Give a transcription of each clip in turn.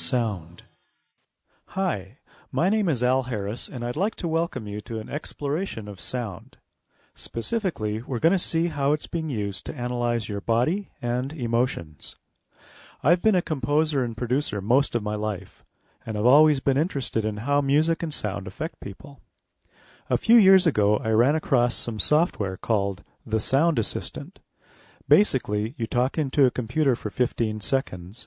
sound. Hi, my name is Al Harris, and I'd like to welcome you to an exploration of sound. Specifically, we're going to see how it's being used to analyze your body and emotions. I've been a composer and producer most of my life, and I've always been interested in how music and sound affect people. A few years ago, I ran across some software called the Sound Assistant. Basically, you talk into a computer for 15 seconds,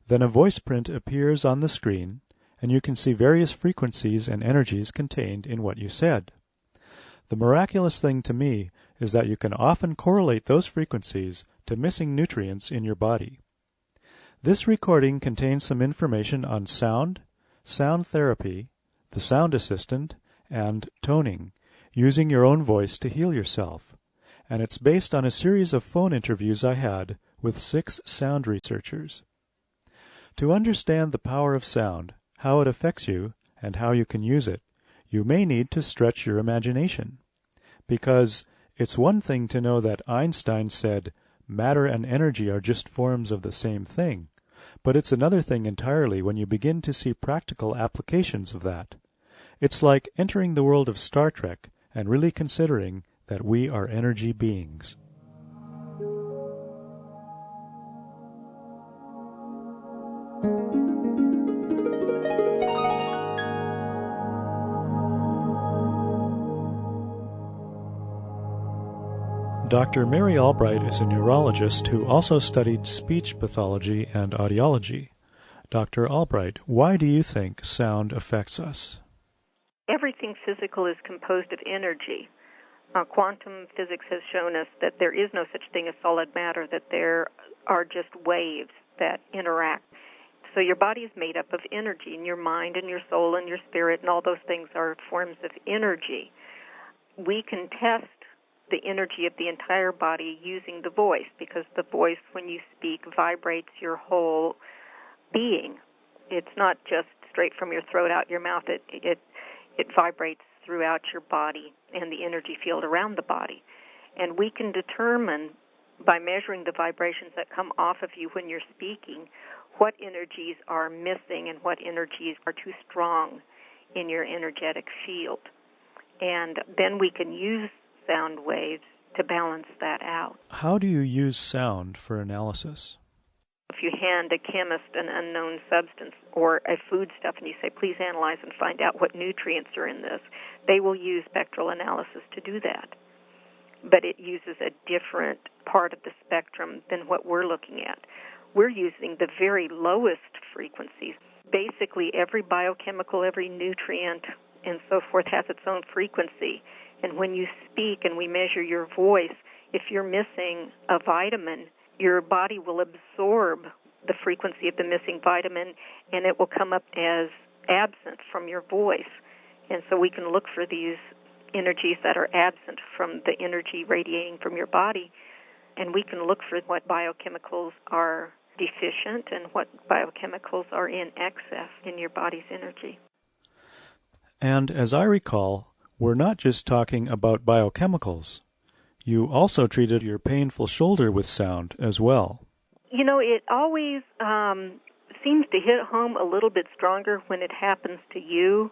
then a voice print appears on the screen, and you can see various frequencies and energies contained in what you said. The miraculous thing to me is that you can often correlate those frequencies to missing nutrients in your body. This recording contains some information on sound therapy, the Sound Assistant, and toning, using your own voice to heal yourself. And it's based on a series of phone interviews I had with 6 sound researchers. To understand the power of sound, how it affects you, and how you can use it, you may need to stretch your imagination. Because it's one thing to know that Einstein said matter and energy are just forms of the same thing, but it's another thing entirely when you begin to see practical applications of that. It's like entering the world of Star Trek and really considering that we are energy beings. Dr. Mary Albright is a neurologist who also studied speech pathology and audiology. Dr. Albright, why do you think sound affects us? Everything physical is composed of energy. Quantum physics has shown us that there is no such thing as solid matter, that there are just waves that interact. So your body is made up of energy, and your mind and your soul and your spirit and all those things are forms of energy. We can test the energy of the entire body using the voice, because the voice, when you speak, vibrates your whole being. It's not just straight from your throat out your mouth. It vibrates throughout your body and the energy field around the body. And we can determine by measuring the vibrations that come off of you when you're speaking what energies are missing and what energies are too strong in your energetic field. And then we can use sound waves to balance that out. How do you use sound for analysis? If you hand a chemist an unknown substance or a foodstuff and you say, please analyze and find out what nutrients are in this, they will use spectral analysis to do that. But it uses a different part of the spectrum than what we're looking at. We're using the very lowest frequencies. Basically, every biochemical, every nutrient, and so forth has its own frequency. And when you speak and we measure your voice, if you're missing a vitamin, your body will absorb the frequency of the missing vitamin, and it will come up as absent from your voice. And so we can look for these energies that are absent from the energy radiating from your body, and we can look for what biochemicals are deficient and what biochemicals are in excess in your body's energy. And as I recall, we're not just talking about biochemicals. You also treated your painful shoulder with sound as well. You know, it always seems to hit home a little bit stronger when it happens to you.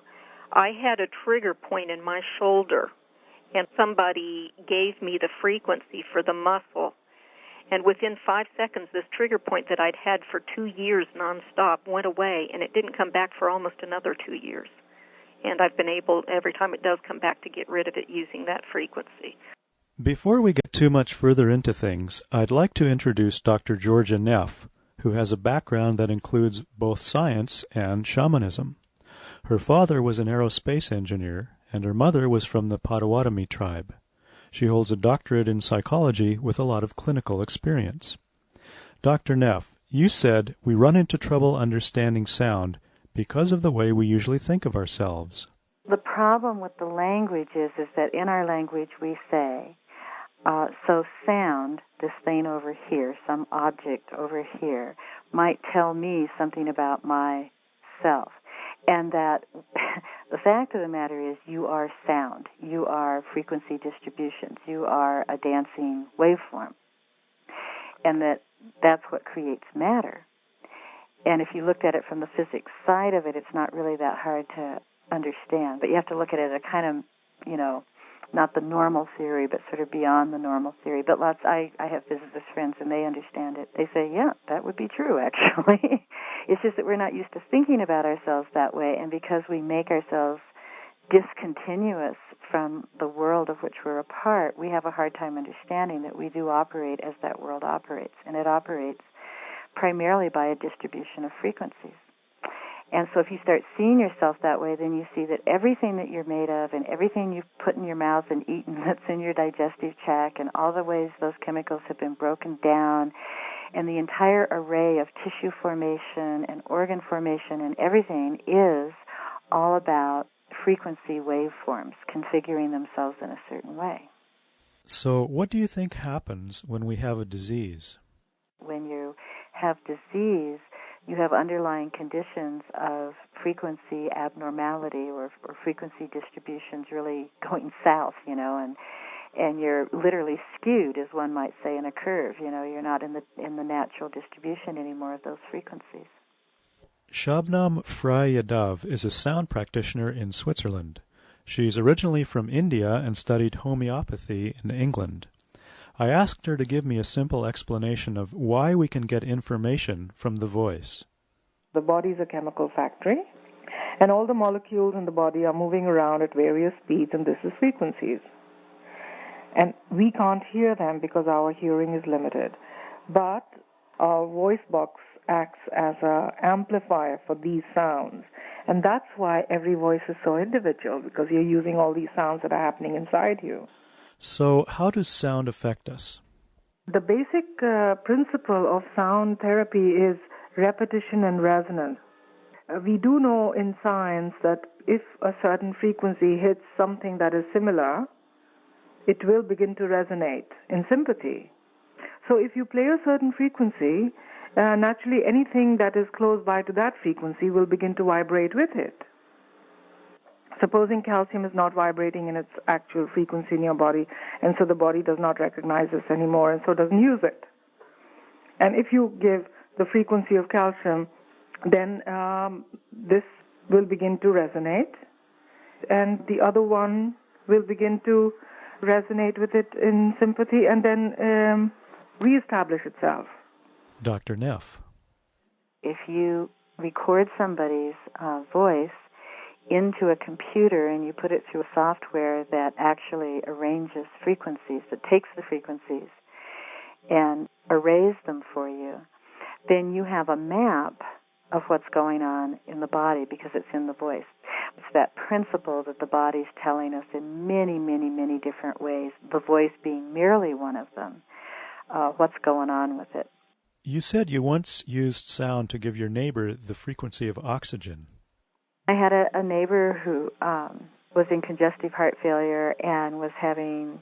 I had a trigger point in my shoulder, and somebody gave me the frequency for the muscle. And within 5 seconds, this trigger point that I'd had for 2 years nonstop went away, and it didn't come back for almost another 2 years. And I've been able, every time it does come back, to get rid of it using that frequency. Before we get too much further into things, I'd like to introduce Dr. Georgia Neff, who has a background that includes both science and shamanism. Her father was an aerospace engineer, and her mother was from the Potawatomi tribe. She holds a doctorate in psychology with a lot of clinical experience. Dr. Neff, you said we run into trouble understanding sound because of the way we usually think of ourselves. The problem with the language is that in our language we say, so sound, this thing over here, some object over here, might tell me something about myself. And that the fact of the matter is you are sound. You are frequency distributions. You are a dancing waveform. And that's what creates matter. And if you looked at it from the physics side of it, it's not really that hard to understand. But you have to look at it as a kind of, not the normal theory, but sort of beyond the normal theory. But I have physicist friends, and they understand it. They say, yeah, that would be true, actually. It's just that we're not used to thinking about ourselves that way, and because we make ourselves discontinuous from the world of which we're a part, we have a hard time understanding that we do operate as that world operates, and it operates primarily by a distribution of frequencies. And so if you start seeing yourself that way, then you see that everything that you're made of and everything you've put in your mouth and eaten that's in your digestive tract and all the ways those chemicals have been broken down and the entire array of tissue formation and organ formation and everything is all about frequency waveforms configuring themselves in a certain way. So what do you think happens when we have a disease? When you have disease, you have underlying conditions of frequency abnormality or frequency distributions really going south, and you're literally skewed, as one might say, in a curve. You're not in the natural distribution anymore of those frequencies. Shabnam Frey-Yadav is a sound practitioner in Switzerland. She's originally from India and studied homeopathy in England. I asked her to give me a simple explanation of why we can get information from the voice. The body is a chemical factory, and all the molecules in the body are moving around at various speeds, and this is frequencies. And we can't hear them because our hearing is limited. But our voice box acts as an amplifier for these sounds. And that's why every voice is so individual, because you're using all these sounds that are happening inside you. So how does sound affect us? The basic principle of sound therapy is repetition and resonance. We do know in science that if a certain frequency hits something that is similar, it will begin to resonate in sympathy. So if you play a certain frequency, naturally anything that is close by to that frequency will begin to vibrate with it. Supposing calcium is not vibrating in its actual frequency in your body, and so the body does not recognize this anymore, and so doesn't use it. And if you give the frequency of calcium, then this will begin to resonate, and the other one will begin to resonate with it in sympathy, and then reestablish itself. Dr. Neff. If you record somebody's voice into a computer and you put it through a software that actually arranges frequencies, that takes the frequencies and arrays them for you, then you have a map of what's going on in the body because it's in the voice. It's that principle that the body's telling us in many, many, many different ways, the voice being merely one of them, what's going on with it. You said you once used sound to give your neighbor the frequency of oxygen. I had a neighbor who was in congestive heart failure and was having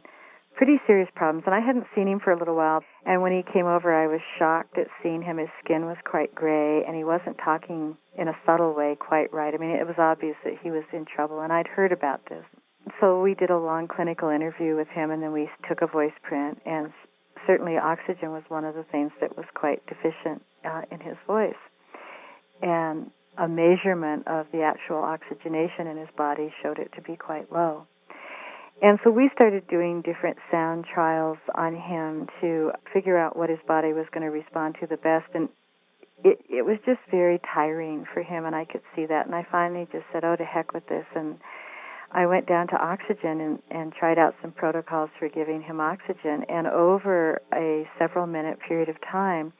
pretty serious problems, and I hadn't seen him for a little while. And when he came over, I was shocked at seeing him. His skin was quite gray, and he wasn't talking in a subtle way quite right. I mean, it was obvious that he was in trouble, and I'd heard about this. So we did a long clinical interview with him, and then we took a voice print, and certainly oxygen was one of the things that was quite deficient in his voice. And a measurement of the actual oxygenation in his body showed it to be quite low. And so we started doing different sound trials on him to figure out what his body was going to respond to the best. And it was just very tiring for him, and I could see that. And I finally just said, oh, to heck with this. And I went down to oxygen and tried out some protocols for giving him oxygen. And over a several-minute period of time,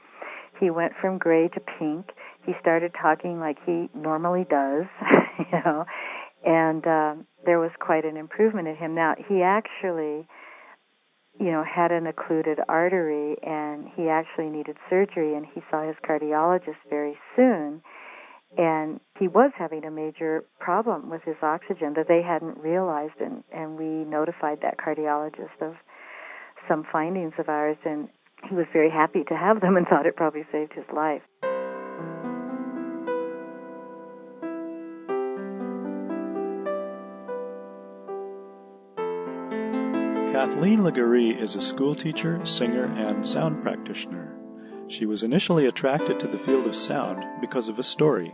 he went from gray to pink. He started talking like he normally does, and there was quite an improvement in him. Now, he actually, had an occluded artery, and he actually needed surgery, and he saw his cardiologist very soon, and he was having a major problem with his oxygen that they hadn't realized, and we notified that cardiologist of some findings of ours, and he was very happy to have them and thought it probably saved his life. Kathleen Laguerre is a schoolteacher, singer, and sound practitioner. She was initially attracted to the field of sound because of a story.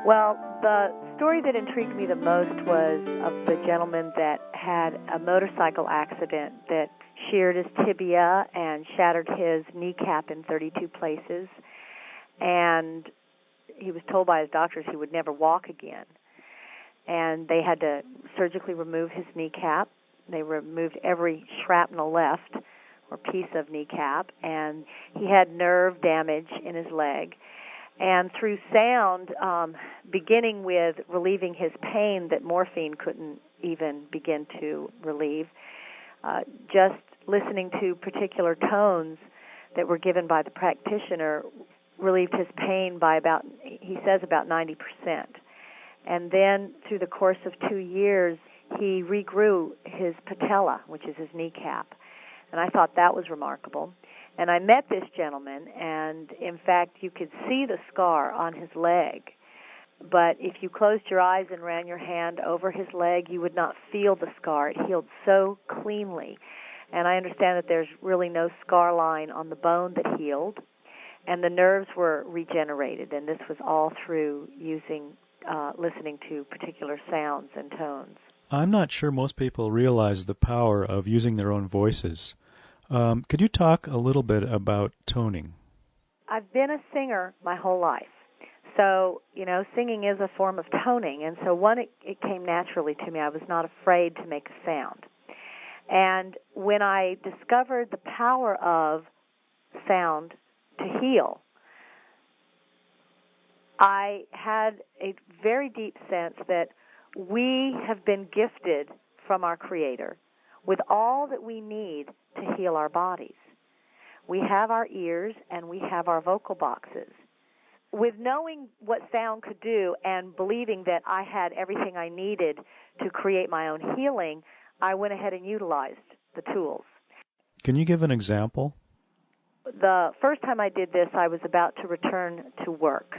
Well, the story that intrigued me the most was of the gentleman that had a motorcycle accident that sheared his tibia and shattered his kneecap in 32 places. And he was told by his doctors he would never walk again. And they had to surgically remove his kneecap. They removed every shrapnel left or piece of kneecap. And he had nerve damage in his leg. And through sound, beginning with relieving his pain that morphine couldn't even begin to relieve, just listening to particular tones that were given by the practitioner relieved his pain by about 90%. And then through the course of 2 years, he regrew his patella, which is his kneecap. And I thought that was remarkable. And I met this gentleman, and in fact, you could see the scar on his leg. But if you closed your eyes and ran your hand over his leg, you would not feel the scar. It healed so cleanly. And I understand that there's really no scar line on the bone that healed, and the nerves were regenerated. And this was all through listening to particular sounds and tones. I'm not sure most people realize the power of using their own voices. Could you talk a little bit about toning? I've been a singer my whole life. So, singing is a form of toning. And so it came naturally to me. I was not afraid to make a sound. And when I discovered the power of sound to heal, I had a very deep sense that we have been gifted from our Creator with all that we need to heal our bodies. We have our ears and we have our vocal boxes. With knowing what sound could do and believing that I had everything I needed to create my own healing, I went ahead and utilized the tools. Can you give an example? The first time I did this, I was about to return to work,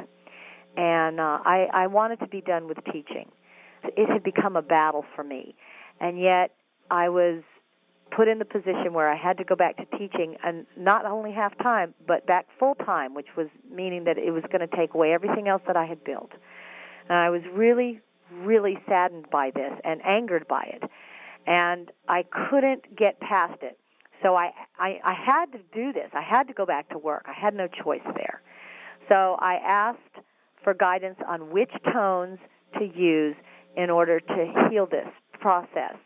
and I wanted to be done with teaching. It had become a battle for me, and yet I was put in the position where I had to go back to teaching, and not only half-time, but back full-time, which was meaning that it was going to take away everything else that I had built. And I was really, really saddened by this and angered by it, and I couldn't get past it. So I had to do this. I had to go back to work. I had no choice there. So I asked for guidance on which tones to use in order to heal this process.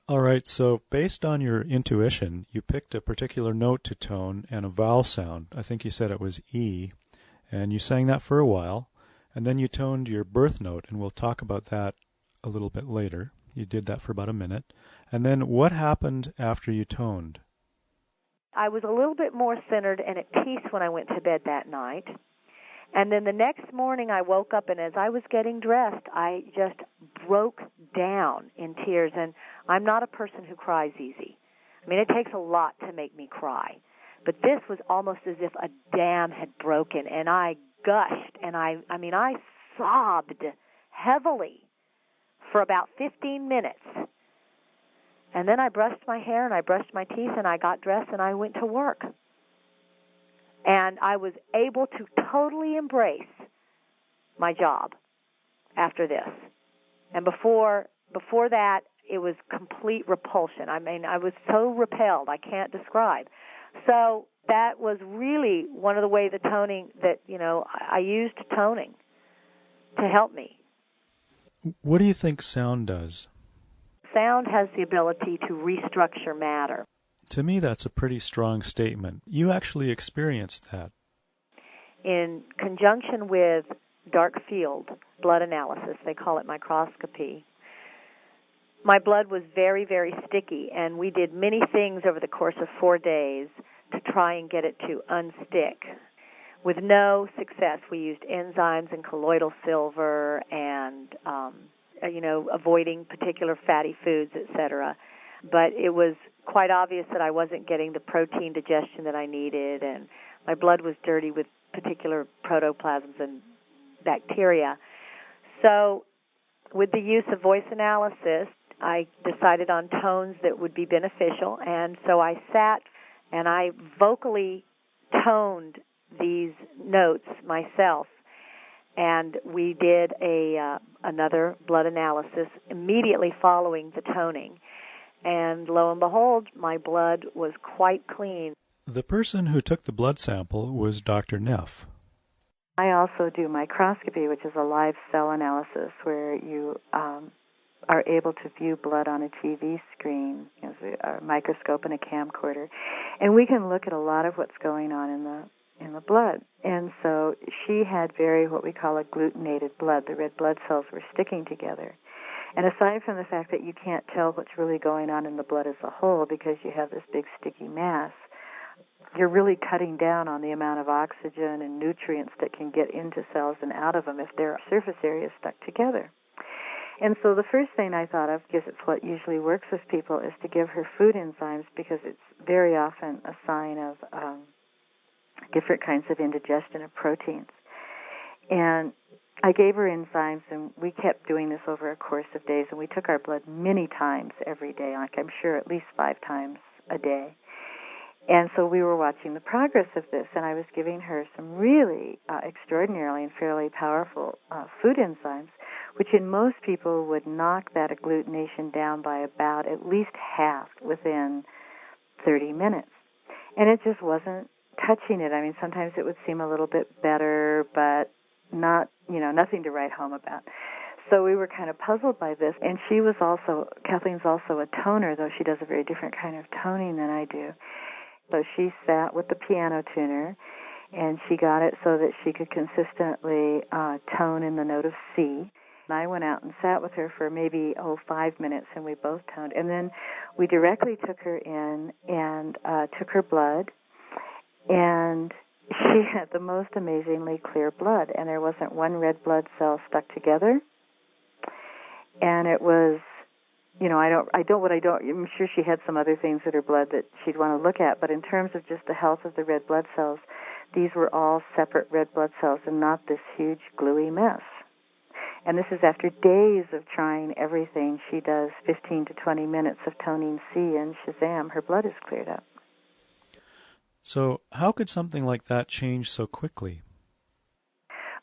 All right, so based on your intuition, you picked a particular note to tone and a vowel sound. I think you said it was E, and you sang that for a while, and then you toned your birth note, and we'll talk about that a little bit later. You did that for about a minute. And then what happened after you toned? I was a little bit more centered and at peace when I went to bed that night. And then the next morning I woke up, and as I was getting dressed, I just broke down in tears. And I'm not a person who cries easy. I mean, it takes a lot to make me cry. But this was almost as if a dam had broken, and I gushed, and I sobbed heavily for about 15 minutes. And then I brushed my hair, and I brushed my teeth, and I got dressed, and I went to work. And I was able to totally embrace my job after this. And before that, it was complete repulsion. I mean, I was so repelled, I can't describe. So that was really one of the ways the toning that, I used toning to help me. What do you think sound does? Sound has the ability to restructure matter. To me, that's a pretty strong statement. You actually experienced that. In conjunction with dark field blood analysis, they call it microscopy, my blood was very, very sticky, and we did many things over the course of 4 days to try and get it to unstick. With no success, we used enzymes and colloidal silver and, avoiding particular fatty foods, etc. But it was quite obvious that I wasn't getting the protein digestion that I needed, and my blood was dirty with particular protoplasms and bacteria. So with the use of voice analysis, I decided on tones that would be beneficial, and so I sat and I vocally toned these notes myself. And we did another blood analysis immediately following the toning. And lo and behold, my blood was quite clean. The person who took the blood sample was Dr. Neff. I also do microscopy, which is a live cell analysis where you are able to view blood on a TV screen, a microscope and a camcorder. And we can look at a lot of what's going on in the blood. And so she had what we call agglutinated blood. The red blood cells were sticking together. And aside from the fact that you can't tell what's really going on in the blood as a whole because you have this big sticky mass, you're really cutting down on the amount of oxygen and nutrients that can get into cells and out of them if their surface areas stuck together. And so the first thing I thought of, because it's what usually works with people, is to give her food enzymes, because it's very often a sign of different kinds of indigestion of proteins. And I gave her enzymes, and we kept doing this over a course of days, and we took our blood many times every day, like I'm sure at least 5 times a day. And so we were watching the progress of this, and I was giving her some really extraordinarily and fairly powerful food enzymes, which in most people would knock that agglutination down by about at least half within 30 minutes. And it just wasn't touching it. I mean, sometimes it would seem a little bit better, but not, nothing to write home about. So we were kind of puzzled by this. And Kathleen's also a toner, though she does a very different kind of toning than I do. So she sat with the piano tuner, and she got it so that she could consistently tone in the note of C. And I went out and sat with her for maybe, 5 minutes, and we both toned. And then we directly took her in and took her blood, and she had the most amazingly clear blood, and there wasn't one red blood cell stuck together. And it was, I'm sure she had some other things in her blood that she'd want to look at, but in terms of just the health of the red blood cells, these were all separate red blood cells and not this huge gluey mess. And this is after days of trying everything. She does 15 to 20 minutes of toning C, and shazam, her blood is cleared up. So how could something like that change so quickly?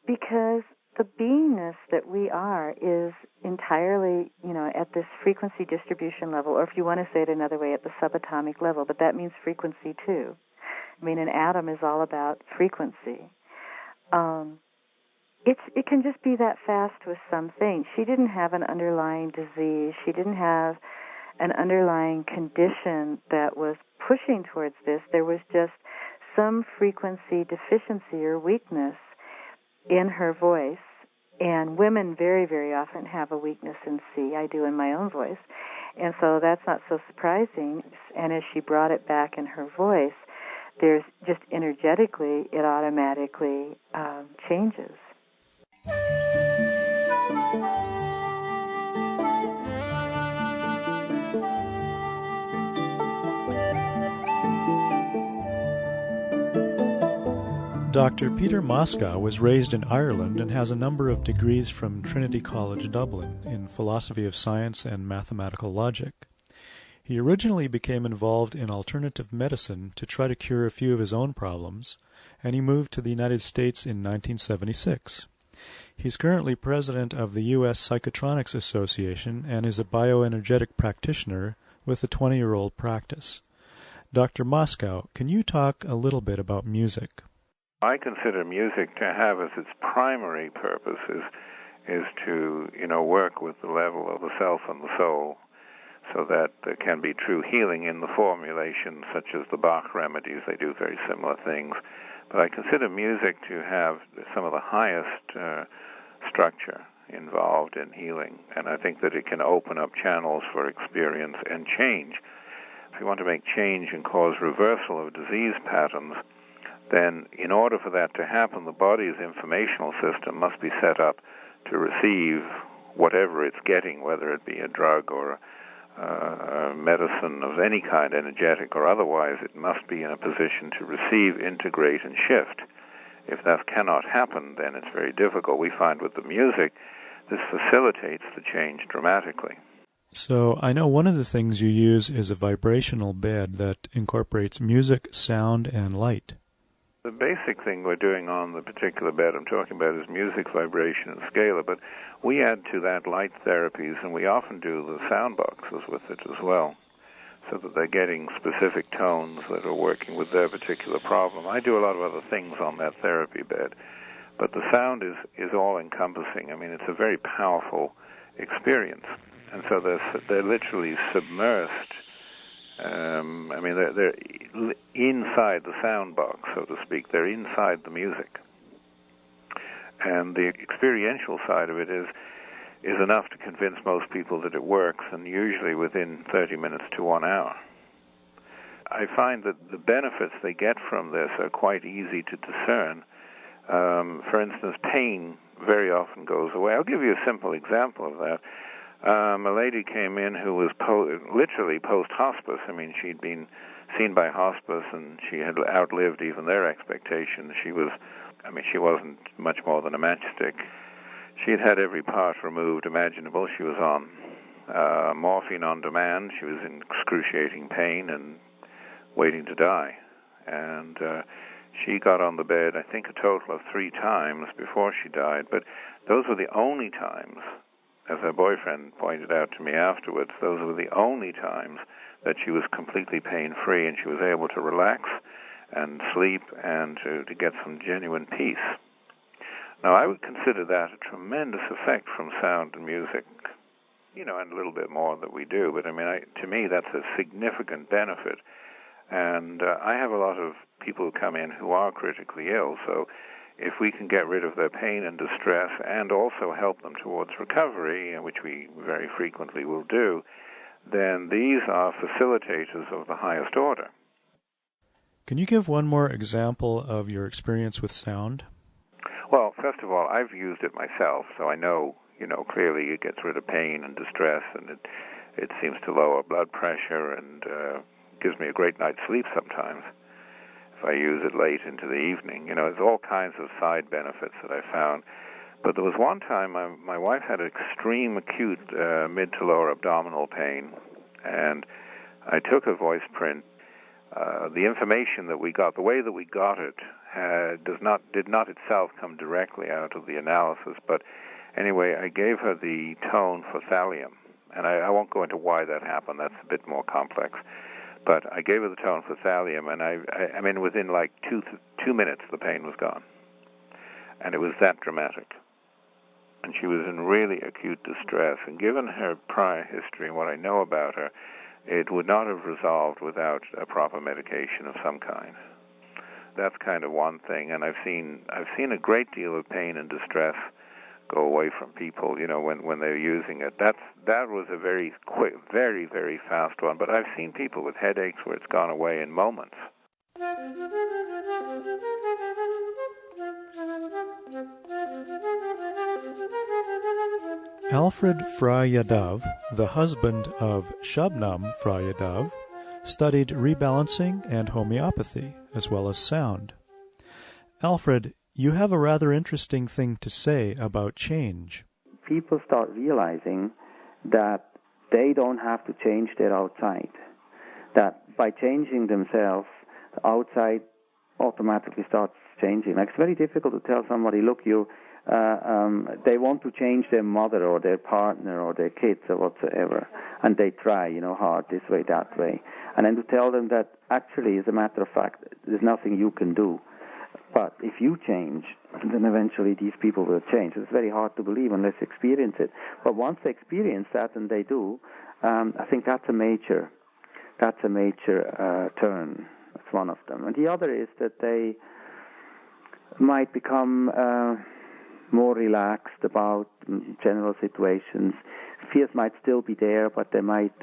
Because the beingness that we are is entirely, at this frequency distribution level, or if you want to say it another way, at the subatomic level, but that means frequency too. I mean, an atom is all about frequency. It can just be that fast with some things. She didn't have an underlying disease. She didn't have an underlying condition that was pushing towards this. There was just some frequency deficiency or weakness in her voice. And women very, very often have a weakness in C. I do in my own voice. And so that's not so surprising. And as she brought it back in her voice, there's just energetically, it automatically changes. Dr. Peter Moscow was raised in Ireland and has a number of degrees from Trinity College Dublin in philosophy of science and mathematical logic. He originally became involved in alternative medicine to try to cure a few of his own problems, and he moved to the United States in 1976. He's currently president of the U.S. Psychotronics Association and is a bioenergetic practitioner with a 20-year-old practice. Dr. Moscow, can you talk a little bit about music? I consider music to have as its primary purpose is to, work with the level of the self and the soul so that there can be true healing in the formulations such as the Bach remedies. They do very similar things. But I consider music to have some of the highest structure involved in healing, and I think that it can open up channels for experience and change. If you want to make change and cause reversal of disease patterns, then in order for that to happen, the body's informational system must be set up to receive whatever it's getting, whether it be a drug or a medicine of any kind, energetic or otherwise. It must be in a position to receive, integrate, and shift. If that cannot happen, then it's very difficult. We find with the music, this facilitates the change dramatically. So I know one of the things you use is a vibrational bed that incorporates music, sound, and light. The basic thing we're doing on the particular bed I'm talking about is music, vibration, and scalar, but we add to that light therapies, and we often do the sound boxes with it as well, so that they're getting specific tones that are working with their particular problem. I do a lot of other things on that therapy bed, but the sound is all-encompassing. I mean, it's a very powerful experience. And so they're literally submersed. They're inside the sound box, so to speak. They're inside the music. And the experiential side of it is enough to convince most people that it works, and usually within 30 minutes to 1 hour. I find that the benefits they get from this are quite easy to discern. For instance, pain very often goes away. I'll give you a simple example of that. A lady came in who was literally post-hospice. I mean, she'd been seen by hospice, and she had outlived even their expectations. She wasn't much more than a matchstick. She had had every part removed imaginable. She was on morphine on demand. She was in excruciating pain and waiting to die. And she got on the bed, I think, a total of 3 times before she died. But those were the only times, as her boyfriend pointed out to me afterwards, those were the only times that she was completely pain-free and she was able to relax and sleep and to get some genuine peace. Now, I would consider that a tremendous effect from sound and music, and a little bit more that we do. But, to me, that's a significant benefit. And I have a lot of people who come in who are critically ill, so if we can get rid of their pain and distress and also help them towards recovery, which we very frequently will do, then these are facilitators of the highest order. Can you give one more example of your experience with sound? Well, first of all, I've used it myself, so I know, clearly it gets rid of pain and distress, and it seems to lower blood pressure and gives me a great night's sleep sometimes. I use it late into the evening. There's all kinds of side benefits that I found. But there was one time my wife had extreme acute mid to lower abdominal pain, and I took a voice print. The information that we got, the way that we got it, did not itself come directly out of the analysis. But anyway, I gave her the tone for thallium, and I won't go into why that happened. That's a bit more complex. But I gave her the tone for thallium, and within like 2 minutes, the pain was gone. And it was that dramatic. And she was in really acute distress. And given her prior history and what I know about her, it would not have resolved without a proper medication of some kind. That's kind of one thing. And I've seen a great deal of pain and distress go away from people, when they're using it. That was a very quick, very, very fast one. But I've seen people with headaches where it's gone away in moments. Alfred Frey-Yadav, the husband of Shabnam Frey-Yadav, studied rebalancing and homeopathy, as well as sound. Alfred, you have a rather interesting thing to say about change. People start realizing that they don't have to change their outside. That by changing themselves, the outside automatically starts changing. Like, it's very difficult to tell somebody, look, they want to change their mother or their partner or their kids or whatsoever, and they try, hard, this way, that way. And then to tell them that actually, as a matter of fact, there's nothing you can do. But if you change, then eventually these people will change. It's very hard to believe unless they experience it. But once they experience that, and they do, I think that's a major turn. That's one of them. And the other is that they might become more relaxed about general situations. Fears might still be there, but they might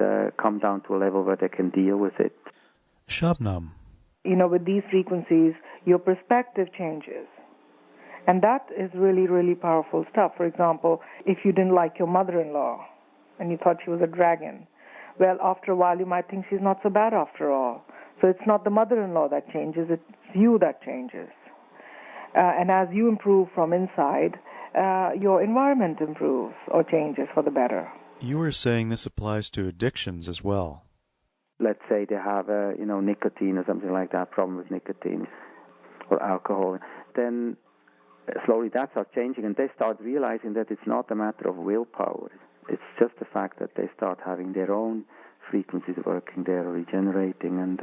come down to a level where they can deal with it. Shabnam. With these frequencies, your perspective changes. And that is really, really powerful stuff. For example, if you didn't like your mother-in-law and you thought she was a dragon, well, after a while you might think she's not so bad after all. So it's not the mother-in-law that changes, it's you that changes. And as you improve from inside, your environment improves or changes for the better. You were saying this applies to addictions as well. Let's say they have nicotine or something like that, problem with nicotine or alcohol, then slowly that starts changing, and they start realizing that it's not a matter of willpower. It's just the fact that they start having their own frequencies working there, regenerating, and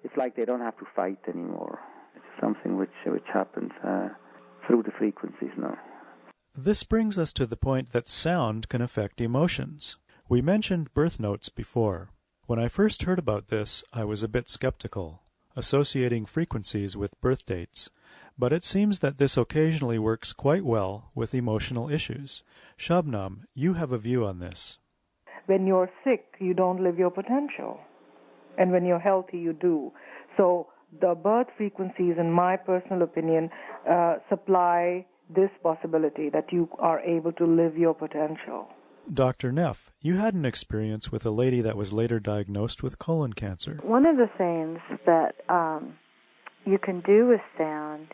it's like they don't have to fight anymore. It's something which happens through the frequencies now. This brings us to the point that sound can affect emotions. We mentioned birth notes before. When I first heard about this, I was a bit skeptical, associating frequencies with birth dates. But it seems that this occasionally works quite well with emotional issues. Shabnam, you have a view on this. When you're sick, you don't live your potential. And when you're healthy, you do. So the birth frequencies, in my personal opinion, supply this possibility that you are able to live your potential. Dr. Neff, you had an experience with a lady that was later diagnosed with colon cancer. One of the things that you can do with sound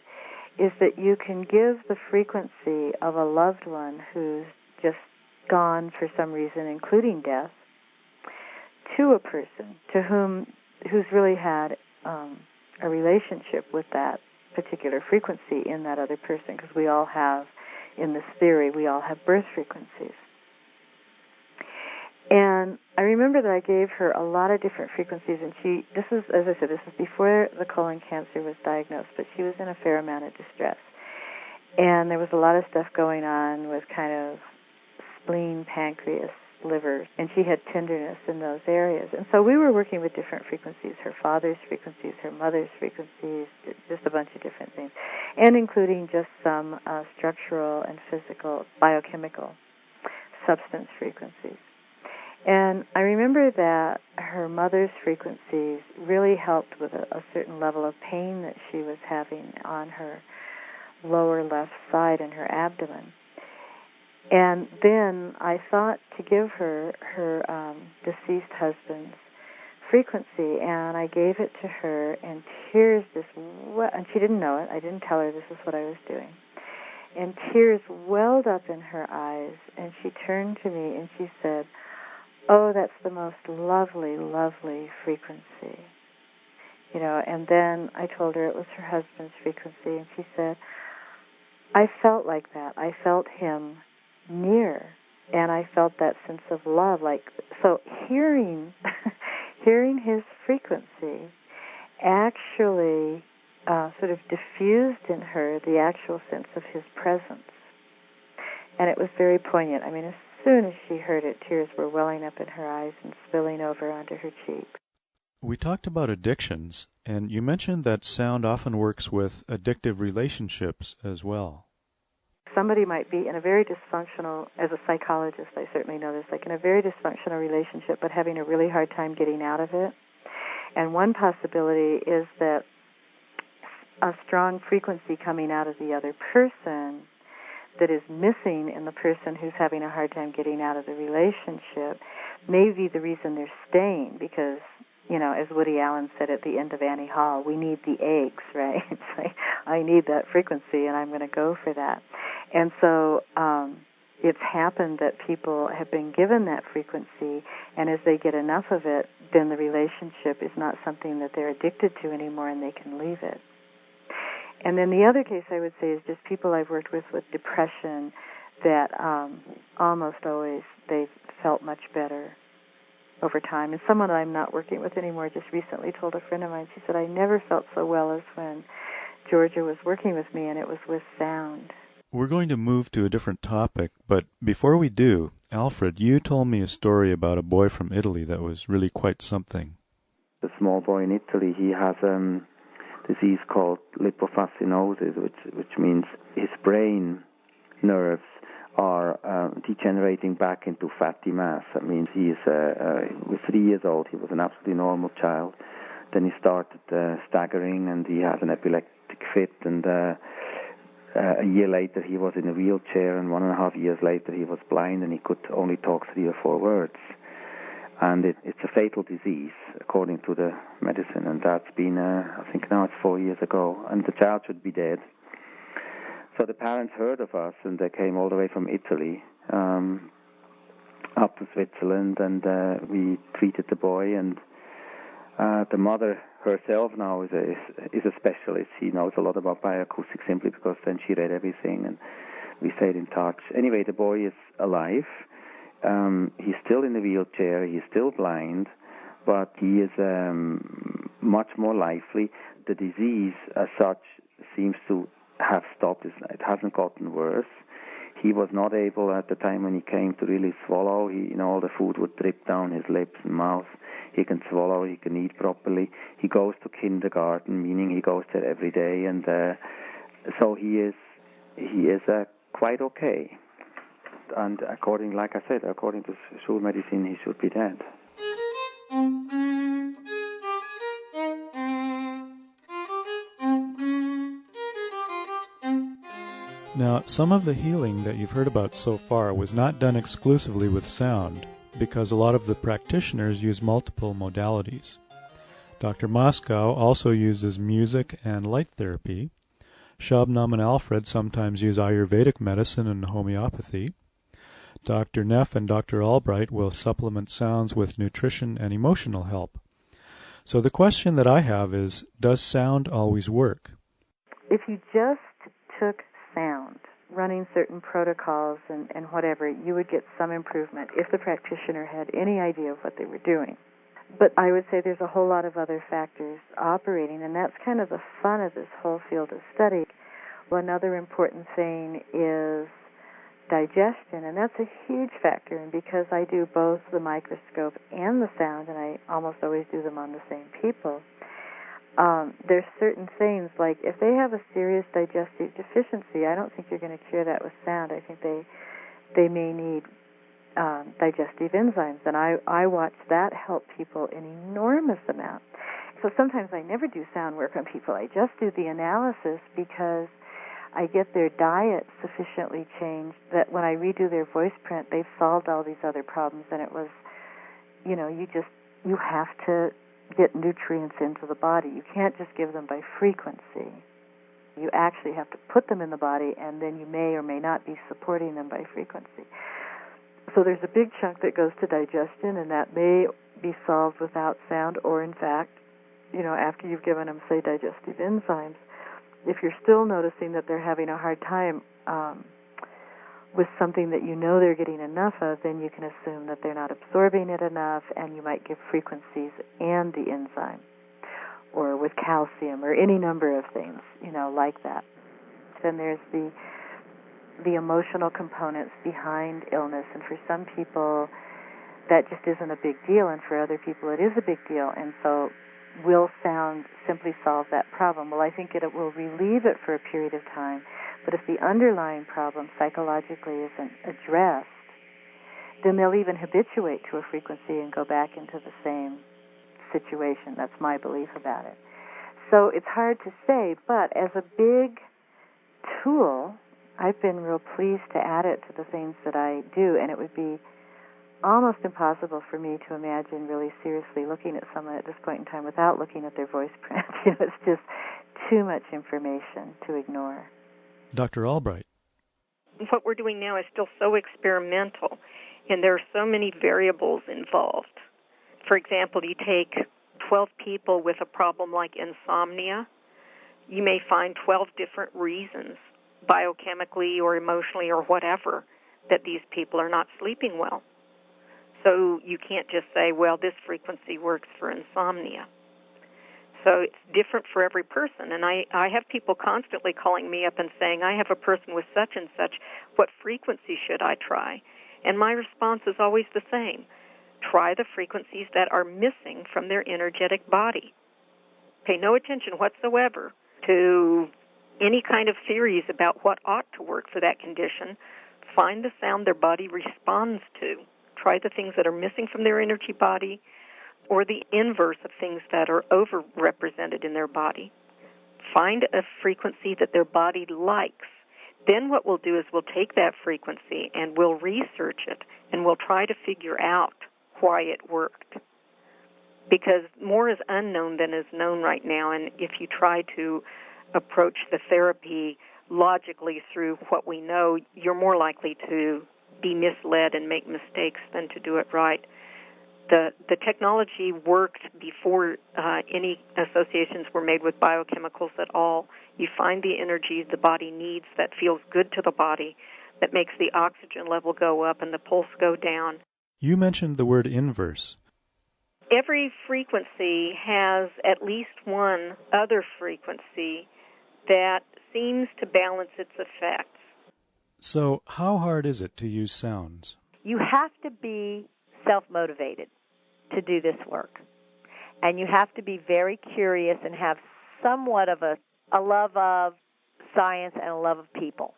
is that you can give the frequency of a loved one who's just gone for some reason, including death, to a person who's really had a relationship with that particular frequency in that other person, because we all have, in this theory, we all have birth frequencies. And I remember that I gave her a lot of different frequencies, and this is, as I said, this is before the colon cancer was diagnosed, but she was in a fair amount of distress. And there was a lot of stuff going on with kind of spleen, pancreas, liver, and she had tenderness in those areas. And so we were working with different frequencies, her father's frequencies, her mother's frequencies, just a bunch of different things, and including just some structural and physical, biochemical substance frequencies. And I remember that her mother's frequencies really helped with a certain level of pain that she was having on her lower left side in her abdomen. And then I thought to give her deceased husband's frequency, and I gave it to her, and tears and she didn't know it. I didn't tell her this is what I was doing. And tears welled up in her eyes, and she turned to me and she said, "Oh, that's the most lovely, lovely frequency." And then I told her it was her husband's frequency, and she said, "I felt like that. I felt him near, and I felt that sense of love." So hearing his frequency actually sort of diffused in her the actual sense of his presence. And it was very poignant. I mean, as soon as she heard it, tears were welling up in her eyes and spilling over onto her cheek. We talked about addictions, and you mentioned that sound often works with addictive relationships as well. Somebody might be in a very dysfunctional, as a psychologist, I certainly know this, like in a very dysfunctional relationship, but having a really hard time getting out of it. And one possibility is that a strong frequency coming out of the other person that is missing in the person who's having a hard time getting out of the relationship may be the reason they're staying, because, as Woody Allen said at the end of Annie Hall, we need the eggs, right? It's like, I need that frequency, and I'm going to go for that. And so it's happened that people have been given that frequency, and as they get enough of it, then the relationship is not something that they're addicted to anymore, and they can leave it. And then the other case I would say is just people I've worked with depression that almost always they've felt much better over time. And someone I'm not working with anymore just recently told a friend of mine, she said, "I never felt so well as when Georgia was working with me, and it was with sound." We're going to move to a different topic, but before we do, Alfred, you told me a story about a boy from Italy that was really quite something. The small boy in Italy, he has disease called lipofuscinosis, which means his brain nerves are degenerating back into fatty mass. That means he was 3 years old. He was an absolutely normal child. Then he started staggering, and he had an epileptic fit, and a year later he was in a wheelchair, and 1.5 years later he was blind, and he could only talk 3 or 4 words. And it's a fatal disease, according to the medicine, and that's been, I think now it's 4 years ago, and the child should be dead. So the parents heard of us, and they came all the way from Italy, up to Switzerland, and we treated the boy. And the mother herself now is a specialist. She knows a lot about bioacoustics simply because then she read everything, and we stayed in touch. Anyway, the boy is alive. He's still in a wheelchair. He's still blind, but he is much more lively. The disease as such seems to have stopped. It hasn't gotten worse. He was not able at the time when he came to really swallow. All the food would drip down his lips and mouth. He can swallow. He can eat properly. He goes to kindergarten, meaning he goes there every day, and so he is quite okay. And like I said, according to Schulmedizin, he should be dead. Now, some of the healing that you've heard about so far was not done exclusively with sound, because a lot of the practitioners use multiple modalities. Dr. Moscow also uses music and light therapy. Shabnam and Alfred sometimes use Ayurvedic medicine and homeopathy. Dr. Neff and Dr. Albright will supplement sounds with nutrition and emotional help. So the question that I have is, does sound always work? If you just took sound, running certain protocols and whatever, you would get some improvement if the practitioner had any idea of what they were doing. But I would say there's a whole lot of other factors operating, and that's kind of the fun of this whole field of study. Well, another important thing is digestion, and that's a huge factor. And because I do both the microscope and the sound, and I almost always do them on the same people, there's certain things, like if they have a serious digestive deficiency, I don't think you're going to cure that with sound. I think they may need digestive enzymes, and I watch that help people an enormous amount. So sometimes I never do sound work on people. I just do the analysis because I get their diet sufficiently changed that when I redo their voice print, they've solved all these other problems, and it was, you have to get nutrients into the body. You can't just give them by frequency. You actually have to put them in the body, and then you may or may not be supporting them by frequency. So there's a big chunk that goes to digestion, and that may be solved without sound, or in fact, after you've given them, say, digestive enzymes, if you're still noticing that they're having a hard time with something that they're getting enough of, then you can assume that they're not absorbing it enough, and you might give frequencies and the enzyme, or with calcium, or any number of things, like that. Then there's the emotional components behind illness, and for some people that just isn't a big deal, and for other people it is a big deal, and so will sound simply solve that problem? Well, I think it will relieve it for a period of time, but if the underlying problem psychologically isn't addressed, then they'll even habituate to a frequency and go back into the same situation. That's my belief about it. So it's hard to say, but as a big tool, I've been real pleased to add it to the things that I do, and it would be almost impossible for me to imagine really seriously looking at someone at this point in time without looking at their voice print. It's just too much information to ignore. Dr. Albright. What we're doing now is still so experimental, and there are so many variables involved. For example, you take 12 people with a problem like insomnia, you may find 12 different reasons, biochemically or emotionally or whatever, that these people are not sleeping well. So you can't just say, well, this frequency works for insomnia. So it's different for every person. And I have people constantly calling me up and saying, I have a person with such and such, what frequency should I try? And my response is always the same. Try the frequencies that are missing from their energetic body. Pay no attention whatsoever to any kind of theories about what ought to work for that condition. Find the sound their body responds to. Try the things that are missing from their energy body, or the inverse of things that are overrepresented in their body. Find a frequency that their body likes. Then what we'll do is we'll take that frequency and we'll research it, and we'll try to figure out why it worked. Because more is unknown than is known right now, and if you try to approach the therapy logically through what we know, you're more likely to be misled and make mistakes than to do it right. The technology worked before any associations were made with biochemicals at all. You find the energy the body needs that feels good to the body, that makes the oxygen level go up and the pulse go down. You mentioned the word inverse. Every frequency has at least one other frequency that seems to balance its effects. So how hard is it to use sounds? You have to be self-motivated to do this work. And you have to be very curious and have somewhat of a love of science and a love of people.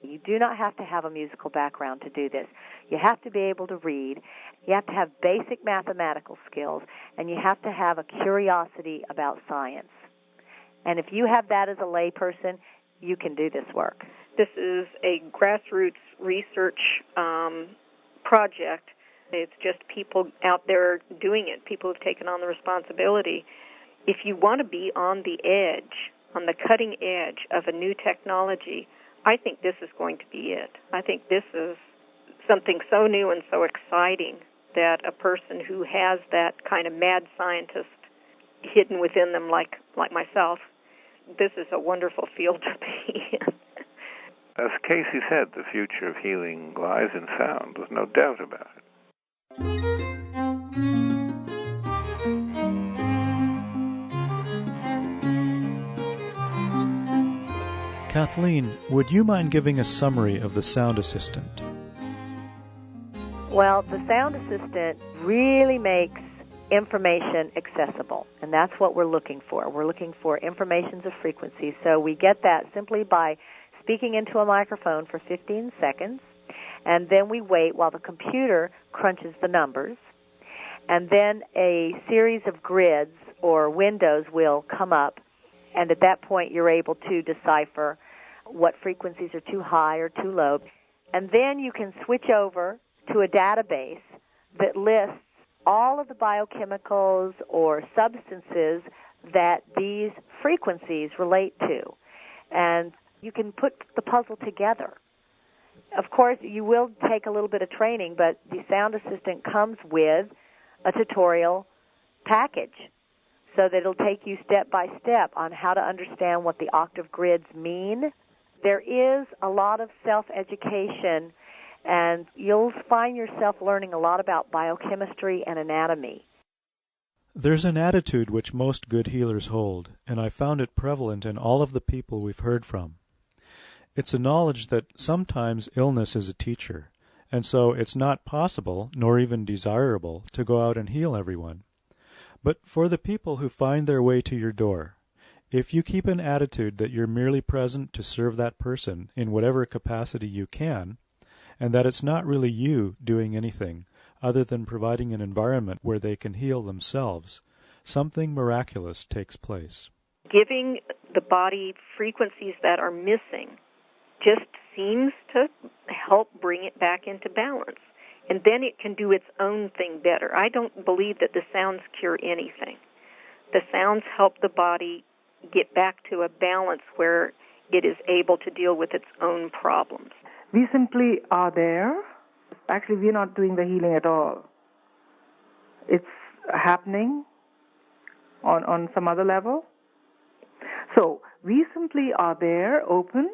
You do not have to have a musical background to do this. You have to be able to read. You have to have basic mathematical skills. And you have to have a curiosity about science. And if you have that as a layperson, you can do this work. This is a grassroots research project. It's just people out there doing it, people who've taken on the responsibility. If you want to be on the edge, on the cutting edge of a new technology, I think this is going to be it. I think this is something so new and so exciting that a person who has that kind of mad scientist hidden within them, like myself, this is a wonderful field to be in. As Casey said, the future of healing lies in sound. There's no doubt about it. Kathleen, would you mind giving a summary of the Sound Assistant? Well, the Sound Assistant really makes information accessible, and that's what we're looking for. We're looking for informations of frequency, so we get that simply by speaking into a microphone for 15 seconds, and then we wait while the computer crunches the numbers, and then a series of grids or windows will come up, and at that point you're able to decipher what frequencies are too high or too low. And then you can switch over to a database that lists all of the biochemicals or substances that these frequencies relate to. And you can put the puzzle together. Of course, you will take a little bit of training, but the Sound Assistant comes with a tutorial package so that it'll take you step by step on how to understand what the octave grids mean. There is a lot of self-education, and you'll find yourself learning a lot about biochemistry and anatomy. There's an attitude which most good healers hold, and I found it prevalent in all of the people we've heard from. It's a knowledge that sometimes illness is a teacher, and so it's not possible, nor even desirable, to go out and heal everyone. But for the people who find their way to your door, if you keep an attitude that you're merely present to serve that person in whatever capacity you can, and that it's not really you doing anything other than providing an environment where they can heal themselves, something miraculous takes place. Giving the body frequencies that are missing just seems to help bring it back into balance. And then it can do its own thing better. I don't believe that the sounds cure anything. The sounds help the body get back to a balance where it is able to deal with its own problems. We simply are there. Actually, we're not doing the healing at all. It's happening on some other level. So we simply are there, open,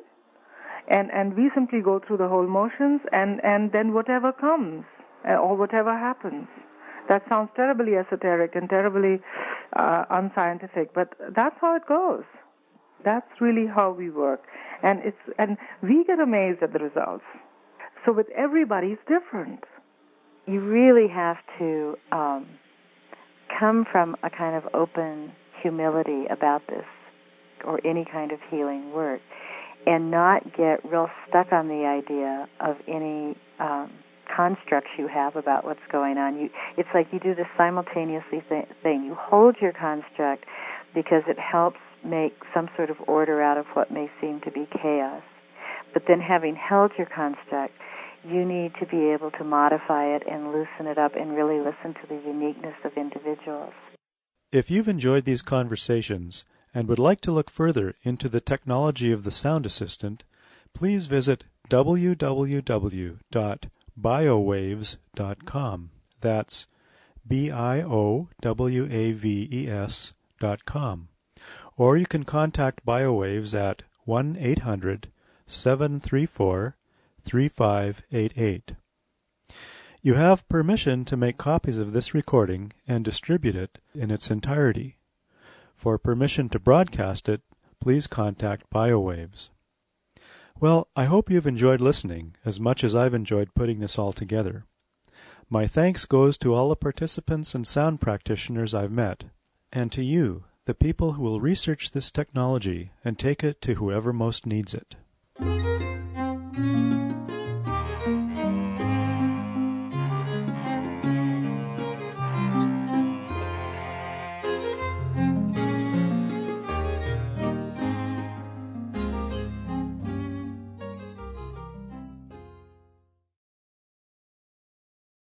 and we simply go through the whole motions, and then whatever comes or whatever happens. That sounds terribly esoteric and terribly unscientific, but that's how it goes. That's really how we work, and we get amazed at the results. So with everybody, it's different. You really have to come from a kind of open humility about this, or any kind of healing work, and not get real stuck on the idea of any constructs you have about what's going on. It's like you do this simultaneously thing. You hold your construct because it helps make some sort of order out of what may seem to be chaos. But then having held your construct, you need to be able to modify it and loosen it up and really listen to the uniqueness of individuals. If you've enjoyed these conversations and would like to look further into the technology of the Sound Assistant, please visit www.biowaves.com. That's BIOWAVES.com. Or you can contact BioWaves at 1-800-734-3588. You have permission to make copies of this recording and distribute it in its entirety. For permission to broadcast it, please contact BioWaves. Well, I hope you've enjoyed listening as much as I've enjoyed putting this all together. My thanks goes to all the participants and sound practitioners I've met, and to you, the people who will research this technology and take it to whoever most needs it.